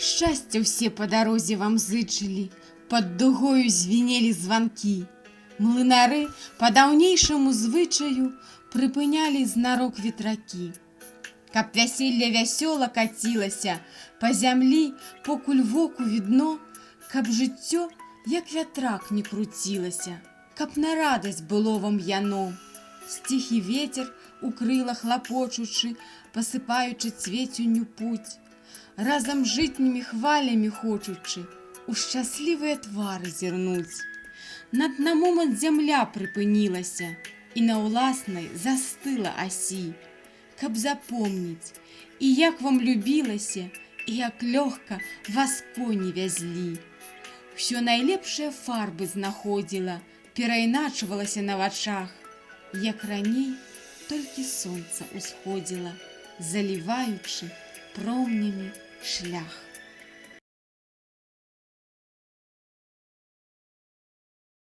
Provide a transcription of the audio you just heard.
Шчасця ўсе па дарозе вам зычылі, пад дугою звінелі званкі. Млынары па даўнейшаму звычаю прыпынялі знарок ветракі. Каб вяселле вясёла кацілася, па зямлі покуль воку відно, каб жыццё, як вятрак, не круцілася, каб на радасць было вам яно. Сціхі вецер у крылах лапочучы, пасыпаючы цвецюнню путь, разам жытнімі хвалямі хочучы у шчаслівыя твары зірнуць. Над на момант зямля прыпынілася і на ўласнай застыла асі, каб запомніць, і як вам любілася, і як лёгка вас коні вязлі. Усё найлепшыя фарбы знаходзіла, перайначвалася на вачах, як раней толькі сонца ўсходзіла, заліваючы промнямі шлях.